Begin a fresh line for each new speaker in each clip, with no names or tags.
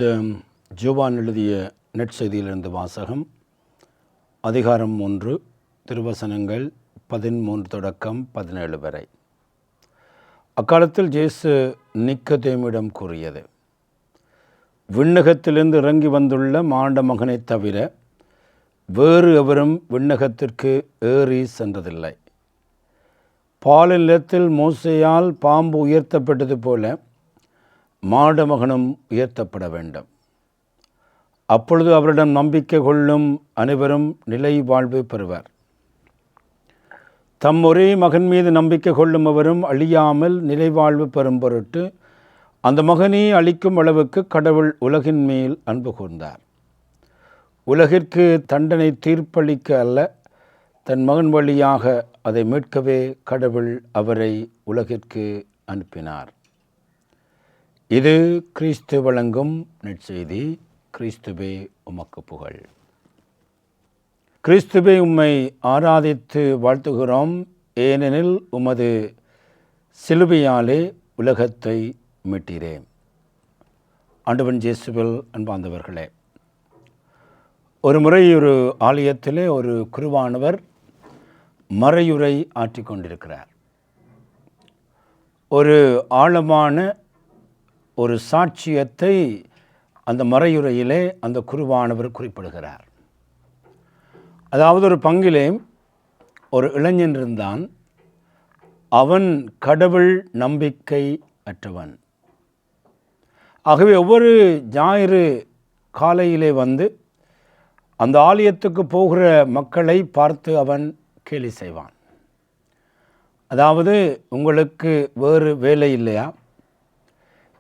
புனித ஜோவான் எழுதிய நற்செய்தியிலிருந்து வாசகம். அதிகாரம் 1, திருவசனங்கள் 13 தொடக்கம் 17 வரை. அக்காலத்தில் இயேசு நிக்கதேமிடம் கூறியது: விண்ணகத்திலிருந்து இறங்கி வந்துள்ள மாண்ட மகனைத் தவிர வேறு எவரும் விண்ணகத்திற்கு ஏறி சென்றதில்லை. பாலின் நிலத்தில் மோசேயால் பாம்பு உயர்த்தப்பட்டது போல மாடமகனும் உயர்த்தப்பட வேண்டும். அப்பொழுது அவரிடம் நம்பிக்கை கொள்ளும் அனைவரும் நிலை வாழ்வு பெறுவர். தம் ஒரே மகன் மீது நம்பிக்கை கொள்ளும் அவரும் அழியாமல் நிலை வாழ்வு பெறும் பொருட்டு அந்த மகனை அளிக்கும் அளவுக்கு கடவுள் உலகின் மேல் அன்பு கூர்ந்தார். உலகிற்கு தண்டனை தீர்ப்பளிக்க அல்ல, தன் மகன் வழியாக அதை மீட்கவே கடவுள் அவரை உலகிற்கு அனுப்பினார். இது கிறிஸ்து வழங்கும் நற்செய்தி. கிறிஸ்துவே உமக்கு புகழ். கிறிஸ்துவே, உம்மை ஆராதித்து வாழ்த்துகிறோம், ஏனெனில் உமது சிலுவையாலே உலகத்தை மீட்டீரே. ஆண்டவன் இயேசுவில் அன்பார்ந்தவர்களே, ஒரு முறை ஒரு ஆலயத்திலே ஒரு குருவானவர் மறையுரை ஆற்றிக் கொண்டிருக்கிறார். ஒரு ஆழமான ஒரு சாட்சியத்தை அந்த மறையுரையிலே அந்த குருவானவர் குறிப்பிடுகிறார். அதாவது, ஒரு பங்கிலே ஒரு இளைஞன் இருந்தான். அவன் கடவுள் நம்பிக்கை அற்றவன். ஆகவே ஒவ்வொரு ஞாயிறு காலையிலே வந்து அந்த ஆலயத்துக்கு போகிற மக்களை பார்த்து அவன் கேலி செய்வான். அதாவது, உங்களுக்கு வேறு வேலை இல்லையா?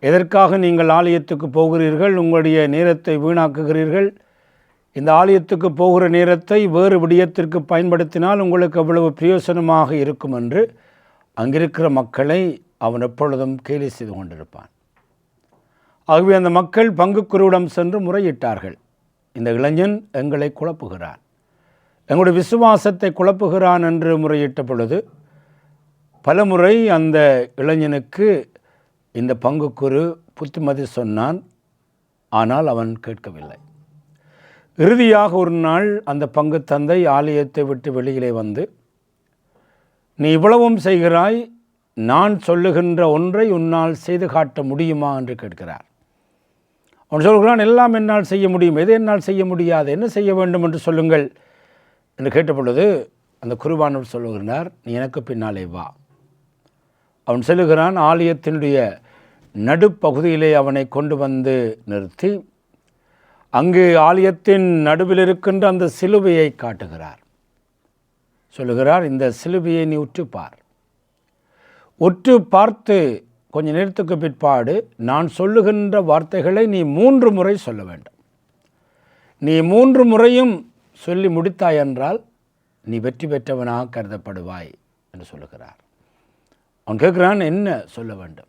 எதற்காக நீங்கள் ஆலயத்துக்கு போகிறீர்கள்? உங்களுடைய நேரத்தை வீணாக்குகிறீர்கள். இந்த ஆலயத்துக்கு போகிற நேரத்தை வேறு விடயத்திற்கு பயன்படுத்தினால் உங்களுக்கு அவ்வளவு பிரயோசனமாக இருக்கும் என்று அங்கிருக்கிற மக்களை அவன் எப்பொழுதும் கேலி செய்து கொண்டிருப்பான். ஆகவே அந்த மக்கள் பங்குக்குருவிடம் சென்று முறையிட்டார்கள். இந்த இளைஞன் எங்களை குழப்புகிறான், எங்களுடைய விசுவாசத்தை குழப்புகிறான் என்று முறையிட்ட பொழுது பலமுறை அந்த இளைஞனுக்கு இந்த பங்குக்குரு புத்திமதி சொன்னான். ஆனால் அவன் கேட்கவில்லை. இறுதியாக ஒரு நாள் அந்த பங்கு தந்தை ஆலயத்தை விட்டு வெளியிலே வந்து, நீ இவ்வளவும் செய்கிறாய், நான் சொல்லுகின்ற ஒன்றை உன்னால் செய்து காட்ட முடியுமா என்று கேட்கிறார். அவன் சொல்கிறான், எல்லாம் என்னால் செய்ய முடியும், எது என்னால் செய்ய முடியாது, என்ன செய்ய வேண்டும் என்று சொல்லுங்கள் என்று கேட்டபொழுது அந்த குருவானவர் சொல்லுகிறார், நீ எனக்கு பின்னாலே வா. அவன் சொல்லுகிறான். ஆலயத்தினுடைய நடுப்பகுதியிலே அவனை கொண்டு வந்து நிறுத்தி அங்கு ஆலயத்தின் நடுவில் இருக்கின்ற அந்த சிலுவையை காட்டுகிறார். சொல்லுகிறார், இந்த சிலுவையை நீ உற்றுப்பார். உற்று பார்த்து கொஞ்ச நேரத்துக்கு பிற்பாடு நான் சொல்லுகின்ற வார்த்தைகளை நீ 3 முறை சொல்ல வேண்டும். நீ 3 முறையும் சொல்லி முடித்தாய் என்றால் நீ வெற்றி பெற்றவனாக கருதப்படுவாய் என்று சொல்லுகிறார். அவன் கேட்கிறான், என்ன சொல்ல வேண்டும்?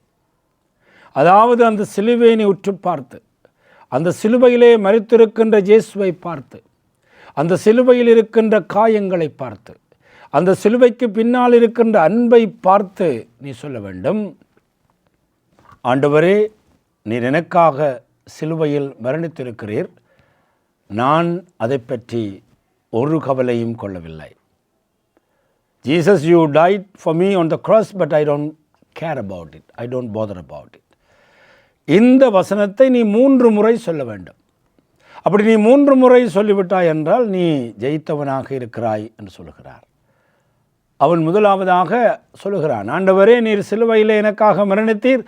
அதாவது, அந்த சிலுவையை நீ உற்று பார்த்து, அந்த சிலுவையிலே மரித்திருக்கின்ற இயேசுவை பார்த்து, அந்த சிலுவையில் இருக்கின்ற காயங்களை பார்த்து, அந்த சிலுவைக்கு பின்னால் இருக்கின்ற அன்பை பார்த்து நீ சொல்ல வேண்டும், ஆண்டவரே, நீர் எனக்காக சிலுவையில் மரணித்திருக்கிறீர், நான் அதை பற்றி ஒரு கவலையும் கொள்ளவில்லை. Jesus, you died for me on the cross, but I don't care about it. I don't bother about it. இந்த வசனத்தை நீ 3 முறை சொல்ல வேண்டும். அப்படி நீ 3 முறை சொல்லிவிட்டாய் என்றால் நீ ஜெயித்தவனாக இருக்கிறாய் என்று சொல்லுகிறார். அவன் முதலாவதாக சொல்லுகிறான், ஆண்டவரே, நீர் சிலுவையில் எனக்காக மரணித்தீர்,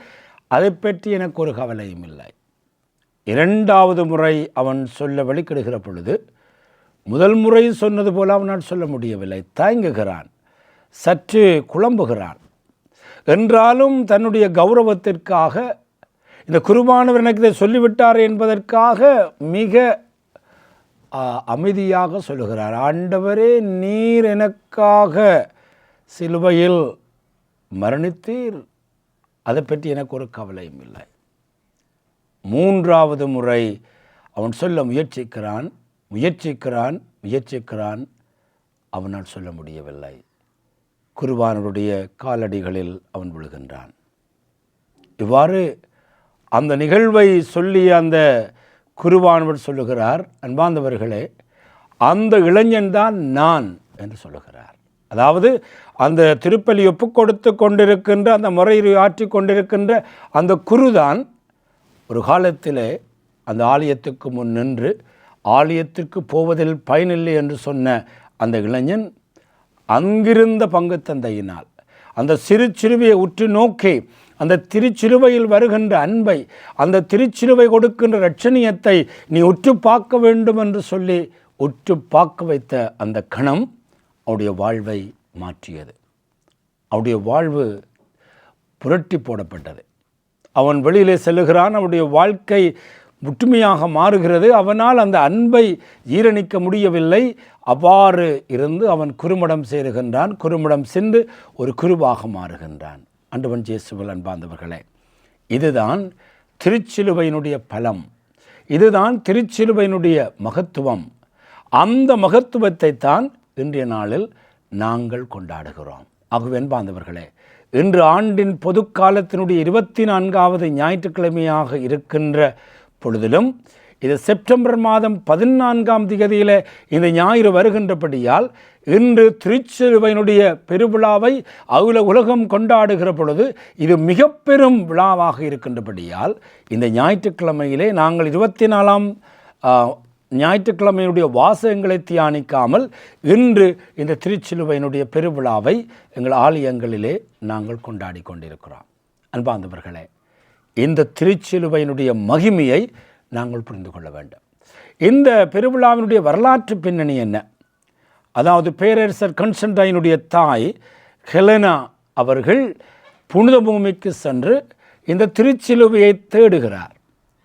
அதை பற்றி எனக்கு ஒரு கவலையும் இல்லை. 2வது முறை அவன் சொல்ல வெளிக்கிடுகிற பொழுது முதல் முறை சொன்னது போல அவனால் சொல்ல முடியவில்லை. தயங்குகிறான், சற்று குழம்புகிறான். என்றாலும் தன்னுடைய கௌரவத்திற்காக, இந்த குருவானவர் எனக்கு இதை சொல்லிவிட்டார் என்பதற்காக மிக அமைதியாக சொல்லுகிறார், ஆண்டவரே, நீர் எனக்காக சிலுவையில் மரணித்தீர், அதை பற்றி எனக்கு ஒரு கவலையும் இல்லை. 3வது முறை அவன் சொல்ல முயற்சிக்கிறான், அவனால் சொல்ல முடியவில்லை. குருவானவருடைய காலடிகளில் அவன் விழுகின்றான். இவ்வாறு அந்த நிகழ்வை சொல்லிய அந்த குருவானவர் சொல்லுகிறார், அன்பார்ந்தவர்களே, அந்த இளைஞன்தான் நான் என்று சொல்லுகிறார். அதாவது அந்த திருப்பலி ஒப்பு கொடுத்து கொண்டிருக்கின்ற, அந்த முறையை ஆற்றி கொண்டிருக்கின்ற அந்த குருதான் ஒரு காலத்திலே அந்த ஆலயத்துக்கு முன் நின்று ஆலயத்திற்கு போவதில் பயனில்லை என்று சொன்ன அந்த இளைஞன் அங்கிருந்த பங்கு தந்தையினால் அந்த சிறுச்சிலுவையை உற்று நோக்கி அந்த திருச்சிலுவையில் வருகின்ற அன்பை, அந்த திருச்சிலுவை கொடுக்கின்ற இரட்சணியத்தை நீ உற்று பார்க்க வேண்டும் என்று சொல்லி உற்று பார்க்க வைத்த அந்த கணம் அவருடைய வாழ்வை மாற்றியது. அவருடைய வாழ்வு புரட்டி போடப்பட்டது. அவன் வெளியிலே செல்லுகிறான், அவனுடைய வாழ்க்கை முற்றுமையாக மாறுகிறது. அவனால் அந்த அன்பை ஜீரணிக்க முடியவில்லை. அவ்வாறு இருந்து அவன் குறுமடம் சேருகின்றான். குறுமடம் சென்று ஒரு குருவாக மாறுகின்றான். ஆண்டவன் இயேசுவில் அன்பார்ந்தவர்களே, இதுதான் திருச்சிலுவையினுடைய பலம், இதுதான் திருச்சிலுவையினுடைய மகத்துவம். அந்த மகத்துவத்தை தான் இன்றைய நாளில் நாங்கள் கொண்டாடுகிறோம். ஆகவே அன்பார்ந்தவர்களே, இன்று ஆண்டின் பொதுக்காலத்தினுடைய 24வது ஞாயிற்றுக்கிழமையாக இருக்கின்ற பொழுதிலும் இது செப்டம்பர் மாதம் 14ஆம் தேதியில் இந்த ஞாயிறு வருகின்றபடியால் இன்று திருச்சிலுவையினுடைய பெருவிழாவை உலகம் கொண்டாடுகிற பொழுது இது மிக பெரும் விழாவாக இருக்கின்றபடியால் இந்த ஞாயிற்றுக்கிழமையிலே நாங்கள் 24ஆம் ஞாயிற்றுக்கிழமையினுடைய வாசகங்களை தியானிக்காமல் இன்று இந்த திருச்சிலுவையினுடைய பெருவிழாவை எங்கள் ஆலயங்களிலே நாங்கள் கொண்டாடி கொண்டிருக்கிறோம். அன்பார்ந்தவர்களே, இந்த திருச்சிலுவையினுடைய மகிமையை நாங்கள் புரிந்து கொள்ள வேண்டும். இந்த பெருவிழாவினுடைய வரலாற்று பின்னணி என்ன? அதாவது பேரரசர் கான்ஸ்டன்டைனுடைய தாய் ஹெலனா அவர்கள் புனித பூமிக்கு சென்று இந்த திருச்சிலுவையை தேடுகிறார்.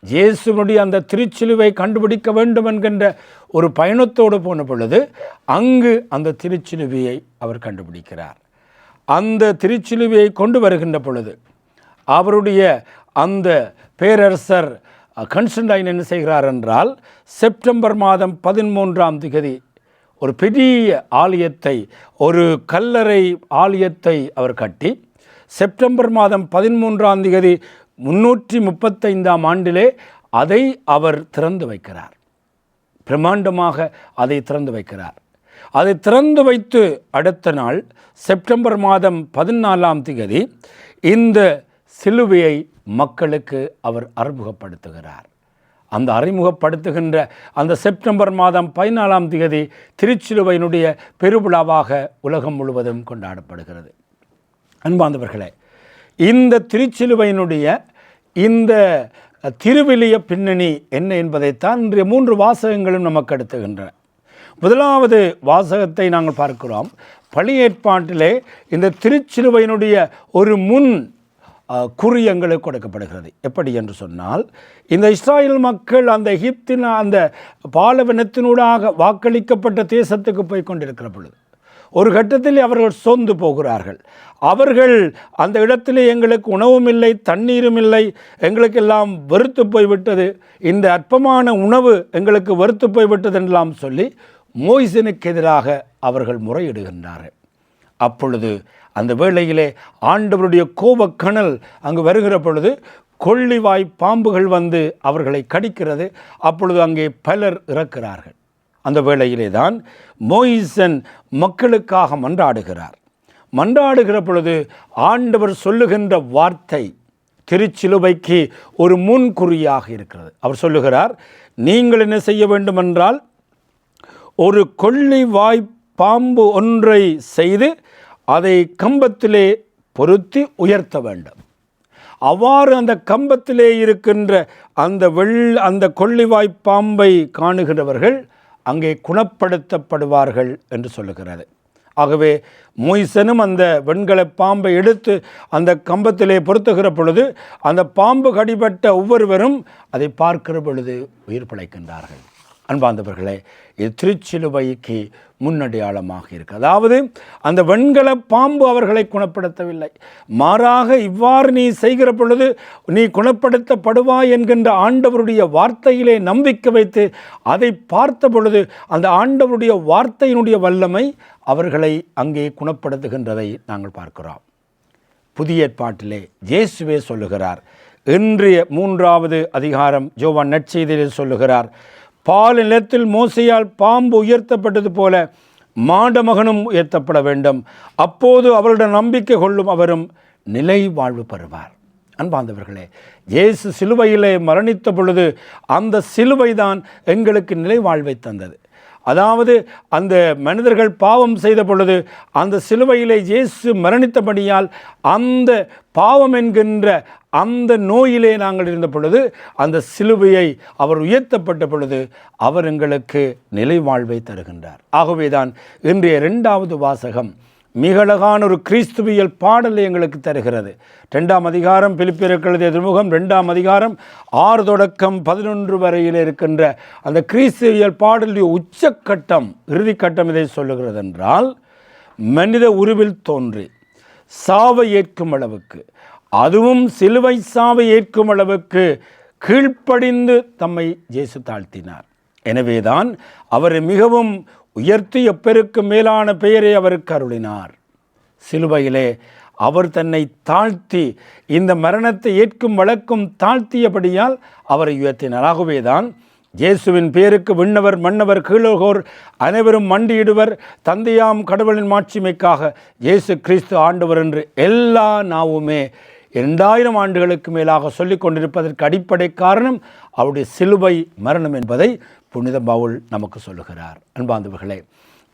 இயேசுவுடைய அந்த திருச்சிலுவை கண்டுபிடிக்க வேண்டும் என்கின்ற ஒரு பயணத்தோடு போன பொழுது அங்கு அந்த திருச்சிலுவையை அவர் கண்டுபிடிக்கிறார். அந்த திருச்சிலுவையை கொண்டு வருகின்ற பொழுது அவருடைய அந்த பேரரசர் கான்ஸ்டன்டைன் என்ன செய்கிறார் என்றால், செப்டம்பர் மாதம் 13ஆம் தேதி ஒரு பெரிய ஆலயத்தை, ஒரு கல்லறை ஆலயத்தை அவர் கட்டி செப்டம்பர் மாதம் 13ஆம் தேதி 335ஆம் ஆண்டிலே அதை அவர் திறந்து வைக்கிறார். பிரம்மாண்டமாக அதை திறந்து வைக்கிறார். அதை திறந்து வைத்து அடுத்த நாள் செப்டம்பர் மாதம் 14ஆம் தேதி இந்த சிலுவையை மக்களுக்கு அவர் அறிமுகப்படுத்துகிறார். அந்த அறிமுகப்படுத்துகின்ற அந்த செப்டம்பர் மாதம் 14ஆம் தேதி திருச்சிலுவையினுடைய பெருவிழாவாக உலகம் முழுவதும் கொண்டாடப்படுகிறது. அன்பார்ந்தவர்களே, இந்த திருச்சிலுவையினுடைய இந்த திருவிலிய பின்னணி என்ன என்பதைத்தான் இன்றைய 3 வாசகங்களும் நமக்கு எடுத்துகின்றன. முதலாவது வாசகத்தை நாங்கள் பார்க்கிறோம். பழைய ஏற்பாட்டிலே இந்த திருச்சிலுவையினுடைய ஒரு முன் குறியங்களுக்கு கொடுக்கப்படுகிறது. எப்படி என்று சொன்னால், இந்த இஸ்ராயல் மக்கள் அந்த எகிப்தின் அந்த பாலைவனத்தினூடாக வாக்களிக்கப்பட்ட தேசத்துக்கு போய் கொண்டிருக்கிற பொழுது ஒரு கட்டத்தில் அவர்கள் சோர்ந்து போகிறார்கள். அவர்கள் அந்த இடத்திலே எங்களுக்கு உணவும் இல்லை, தண்ணீரும் இல்லை, எங்களுக்கெல்லாம் வெறுத்து போய்விட்டது, இந்த அற்பமான உணவு எங்களுக்கு வெறுத்து போய்விட்டது என்றெல்லாம் சொல்லி மோய்சனுக்கு எதிராக அவர்கள் முறையிடுகின்றார்கள். அப்பொழுது அந்த வேளையிலே ஆண்டவருடைய கோபக்கணல் அங்கு வருகிற பொழுது கொள்ளிவாய் பாம்புகள் வந்து அவர்களை கடிக்கிறது. அப்பொழுது அங்கே பலர் இறக்கிறார்கள். அந்த வேளையிலே தான் மோய்சன் மக்களுக்காக மன்றாடுகிறார். மன்றாடுகிற பொழுது ஆண்டவர் சொல்லுகின்ற வார்த்தை திருச்சிலுவைக்கு ஒரு முன்குறியாக இருக்கிறது. அவர் சொல்லுகிறார், நீங்கள் என்ன செய்ய வேண்டும் என்றால், ஒரு கொள்ளிவாய் பாம்பு ஒன்றை செய்து அதை கம்பத்திலே பொருத்தி உயர்த்த வேண்டும். அவ்வாறு அந்த கம்பத்திலே இருக்கின்ற அந்த கொள்ளிவாய் பாம்பை காணுகிறவர்கள் அங்கே குணப்படுத்தப்படுவார்கள் என்று சொல்லுகிறது. ஆகவே மோய்சனும் அந்த வெண்கல பாம்பை எடுத்து அந்த கம்பத்திலே பொருத்துகிற பொழுது அந்த பாம்பு கடிபட்ட ஒவ்வொருவரும் அதை பார்க்கிற பொழுது உயிர் பிழைக்கின்றார்கள். அன்பார்ந்தவர்களே, இது திருச்சிலுவைக்கு முன்னடையாளமாக இருக்கு. அதாவது அந்த வெண்கல பாம்பு அவர்களை குணப்படுத்தவில்லை, மாறாக இவ்வாறு நீ செய்கிற பொழுது நீ குணப்படுத்தப்படுவாய் என்கின்ற ஆண்டவருடைய வார்த்தையிலே நம்பிக்கை வைத்து அதை பார்த்த பொழுது அந்த ஆண்டவருடைய வார்த்தையினுடைய வல்லமை அவர்களை அங்கே குணப்படுத்துகின்றதை நாங்கள் பார்க்கிறோம். புதிய ஏற்பாட்டிலே இயேசுவே சொல்லுகிறார், இன்றைய 3வது அதிகாரம் யோவான் நற்செய்தியில் சொல்லுகிறார், பால் நிலத்தில் மோசையால் பாம்பு உயர்த்தப்பட்டது போல மாடமகனும் உயர்த்தப்பட வேண்டும், அப்போது அவருடன் நம்பிக்கை கொள்ளும் அவரும் நிலை வாழ்வு பெறுவார். அன்பார்ந்தவர்களே, இயேசு சிலுவையிலே மரணித்த பொழுது அந்த சிலுவை தான் எங்களுக்கு நிலை வாழ்வை தந்தது. அதாவது அந்த மனிதர்கள் பாவம் செய்த பொழுது அந்த சிலுவையிலே இயேசு மரணித்தபடியால் அந்த பாவம் என்கின்ற அந்த நோயிலே நாங்கள் இருந்த பொழுது அந்த சிலுவையை அவர் உயர்த்தப்பட்ட பொழுது அவர் எங்களுக்கு நிலை வாழ்வை தருகின்றார். ஆகவேதான் இன்றைய 2வது வாசகம் மிக அழகான ஒரு கிறிஸ்துவியல் பாடலை எங்களுக்கு தருகிறது. 2ஆம் அதிகாரம் பிலிப்பியருக்கு எழுதிய திருமுகம் 2ஆம் அதிகாரம் 6 தொடக்கம் 11 வரையில் இருக்கின்ற அந்த கிறிஸ்துவியல் பாடலுடைய உச்சக்கட்டம், இறுதிக்கட்டம் இதை சொல்லுகிறது என்றால், மனித உருவில் தோன்றி சாவை ஏற்கும் அளவுக்கு, அதுவும் சிலுவை சாவை ஏற்கும் அளவுக்கு கீழ்ப்படிந்து தம்மை இயேசு தாழ்த்தினார். எனவேதான் அவரை மிகவும் உயர்த்தி எப்பெருக்கு மேலான பெயரை அவருக்கு அருளினார். சிலுவையிலே அவர் தன்னை தாழ்த்தி இந்த மரணத்தை ஏற்கும் வழக்கும் தாழ்த்தியபடியால் அவரை உயர்த்தினார். ஆகவேதான் இயேசுவின் பேருக்கு விண்ணவர் மன்னவர் கீழோர் அனைவரும் மண்டியிடுவர், தந்தையாம் கடவுளின் மாட்சிமைக்காக இயேசு கிறிஸ்து ஆண்டவர் என்று எல்லா நாவுமே 2000 ஆண்டுகளுக்கு மேலாக சொல்லிக் கொண்டிருப்பதற்கு அடிப்படை காரணம் அவருடைய சிலுவை மரணம் என்பதை புனித பவுல் நமக்கு சொல்லுகிறார். அன்பார்ந்தவர்களே,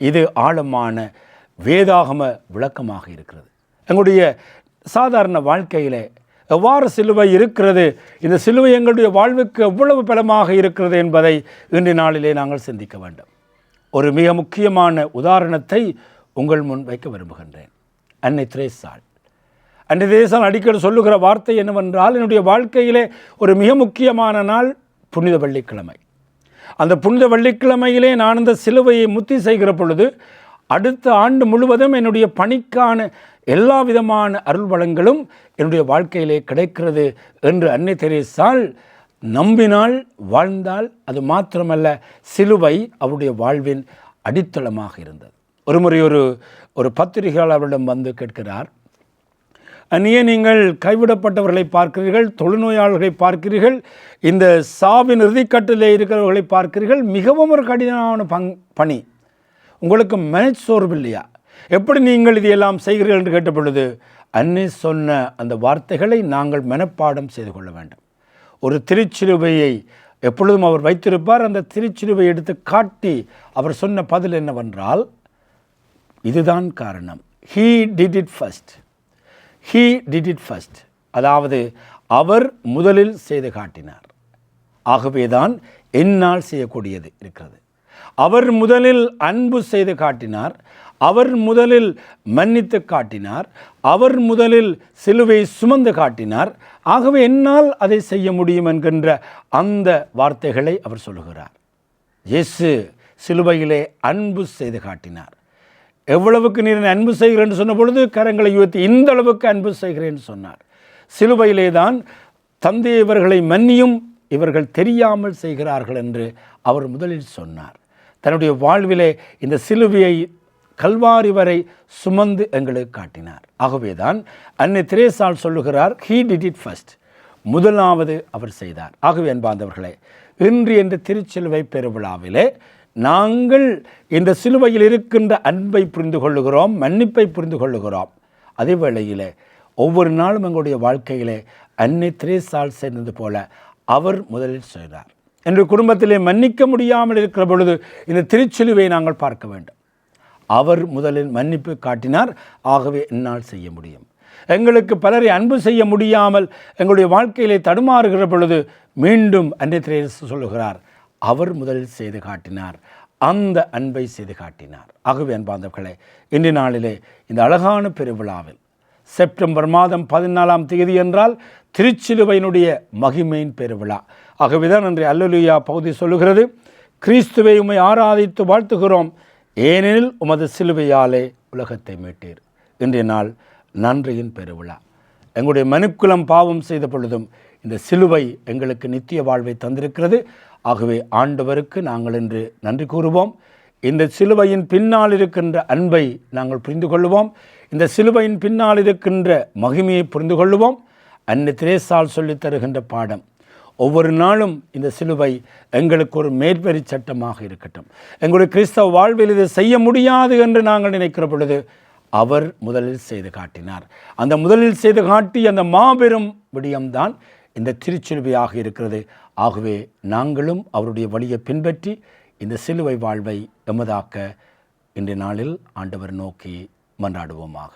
இது ஆழமான வேதாகம விளக்கமாக இருக்கிறது. எங்களுடைய சாதாரண வாழ்க்கையிலே எவ்வாறு சிலுவை இருக்கிறது, இந்த சிலுவை எங்களுடைய வாழ்வுக்கு எவ்வளவு பலமாக இருக்கிறது என்பதை இன்றைய நாளிலே நாங்கள் சிந்திக்க வேண்டும். ஒரு மிக முக்கியமான உதாரணத்தை உங்கள் முன் வைக்க விரும்புகின்றேன். அன்னை திரேசாள். அன்னை திரேசாள் அடிக்கடி சொல்லுகிற வார்த்தை என்னவென்றால், என்னுடைய வாழ்க்கையிலே ஒரு மிக முக்கியமான நாள் புனித வெள்ளிக்கிழமை. அந்த புனித வெள்ளிக்கிழமையிலே நான் இந்த சிலுவையை முத்தி செய்கிற பொழுது அடுத்த ஆண்டு முழுவதும் என்னுடைய பணிக்கான எல்லா விதமான அருள் வளங்களும் என்னுடைய வாழ்க்கையிலே கிடைக்கிறது என்று அன்னை தெரேசாள் நம்பினாள், வாழ்ந்தாள். அது மாத்திரமல்ல, சிலுவை அவருடைய வாழ்வின் அடித்தளமாக இருந்தது. ஒருமுறை ஒரு பத்திரிகையாளர் அவரிடம் வந்து கேட்கிறார், அந்நிய நீங்கள் கைவிடப்பட்டவர்களை பார்க்கிறீர்கள், தொழுநோயாளர்களை பார்க்கிறீர்கள், இந்த சாவின் இறுதிக்கட்டிலே இருக்கிறவர்களை பார்க்கிறீர்கள், மிகவும் ஒரு கடினமான பணி, உங்களுக்கு மனச்சோர்வு இல்லையா, எப்படி நீங்கள் இதையெல்லாம் செய்கிறீர்கள் என்று கேட்ட பொழுது அன்னை சொன்ன அந்த வார்த்தைகளை நாங்கள் மனப்பாடம் செய்து கொள்ள வேண்டும். ஒரு திருச்சிலுவையை எப்பொழுதும் அவர் வைத்திருப்பார். அந்த திருச்சிலுவையை எடுத்து காட்டி அவர் சொன்ன பதில் என்னவென்றால், இதுதான் காரணம், he did it first. அதாவது அவர் முதலில் செய்து காட்டினார். ஆகவேதான் என்னால் செய்யக்கூடியது இருக்கிறது. அவர் முதலில் அன்பு செய்து காட்டினார், அவர் முதலில் மன்னித்து காட்டினார், அவர் முதலில் சிலுவை சுமந்து காட்டினார். ஆகவே என்னால் அதை செய்ய முடியும் என்கின்ற அந்த வார்த்தைகளை அவர் சொல்லுகிறார். இயேசு சிலுவையிலே அன்பு செய்து காட்டினார். எவ்வளவுக்கு நீர் அன்பு செய்கிறேன் என்று சொன்ன பொழுது கரங்களை உயர்த்தி இந்த அளவுக்கு அன்பு செய்கிறேன் சொன்னார். சிலுவையிலே தான் தந்தை இவர்களை மன்னியும், இவர்கள் தெரியாமல் செய்கிறார்கள் என்று அவர் முதலில் சொன்னார். தன்னுடைய வாழ்விலே இந்த சிலுவையை கல்வாரி வரை சுமந்து எங்களுக்கு காட்டினார். ஆகவேதான் அன்னை திரேசாள் சொல்லுகிறார், he did it first, முதலாவது அவர் செய்தார். ஆகவே அன்பார்ந்தவர்களே, இன்று இந்த திருச்சிலுவை பெருவிழாவிலே நாங்கள் இந்த சிலுவையில் இருக்கின்ற அன்பை புரிந்து கொள்ளுகிறோம், மன்னிப்பை புரிந்து கொள்ளுகிறோம். அதே வேளையிலே ஒவ்வொரு நாளும் எங்களுடைய வாழ்க்கையிலே அன்னை திரேசாள் செய்தது போல அவர் முதலில் செய்தார். என்று குடும்பத்திலே மன்னிக்க முடியாமல் இருக்கிற பொழுது இந்த திருச்சிலுவையை நாங்கள் பார்க்க வேண்டும். அவர் முதலில் மன்னிப்பு காட்டினார். ஆகவே என்னால் செய்ய முடியும். எங்களுக்கு பலரை அன்பு செய்ய முடியாமல் எங்களுடைய வாழ்க்கையிலே தடுமாறுகிற பொழுது மீண்டும் அன்னை திரேசா சொல்லுகிறார், அவர் முதலில் செய்து காட்டினார், அந்த அன்பை செய்து காட்டினார். ஆகவே அன்பார்ந்தவர்களே, இன்றைய நாளிலே இந்த அழகான பெருவிழாவில் செப்டம்பர் மாதம் 14ஆம் தேதி என்றால் திருச்சிலுவையினுடைய மகிமையின் பெருவிழா. ஆகவேதான் அன்றைய அல்லேலூயா பகுதி சொல்லுகிறது, கிறிஸ்துவை உம்மை ஆராதித்து வாழ்த்துகிறோம், ஏனெனில் உமது சிலுவையாலே உலகத்தை மீட்டீர். இன்றைய நாள் நன்றியின் பெருவிழா. எங்களுடைய மனுக்குலம் பாவம் செய்த பொழுதும் இந்த சிலுவை எங்களுக்கு நித்திய வாழ்வை தந்திருக்கிறது. ஆகவே ஆண்டவருக்கு நாங்கள் இன்று நன்றி கூறுவோம். இந்த சிலுவையின் பின்னால் இருக்கின்ற அன்பை நாங்கள் புரிந்து கொள்வோம். இந்த சிலுவையின் பின்னால் இருக்கின்ற மகிமையை புரிந்து கொள்வோம். அன்னை தெரேசால் சொல்லித் தருகின்ற பாடம். ஒவ்வொரு நாளும் இந்த சிலுவை எங்களுக்கு ஒரு மேற்பரி சட்டமாக இருக்கட்டும். எங்களுடைய கிறிஸ்தவ வாழ்வில் இதை செய்ய முடியாது என்று நாங்கள் நினைக்கிற பொழுது அவர் முதலில் செய்து காட்டினார். அந்த முதலில் செய்து காட்டி அந்த மாபெரும் விடயம்தான் இந்த திருச்சிலுவையாக இருக்கிறது. ஆகவே நாங்களும் அவருடைய வழியை பின்பற்றி இந்த சிலுவை வாழ்வை எமதாக்க இன்றைய நாளில் ஆண்டவர் நோக்கி மன்றாடுவோமாக.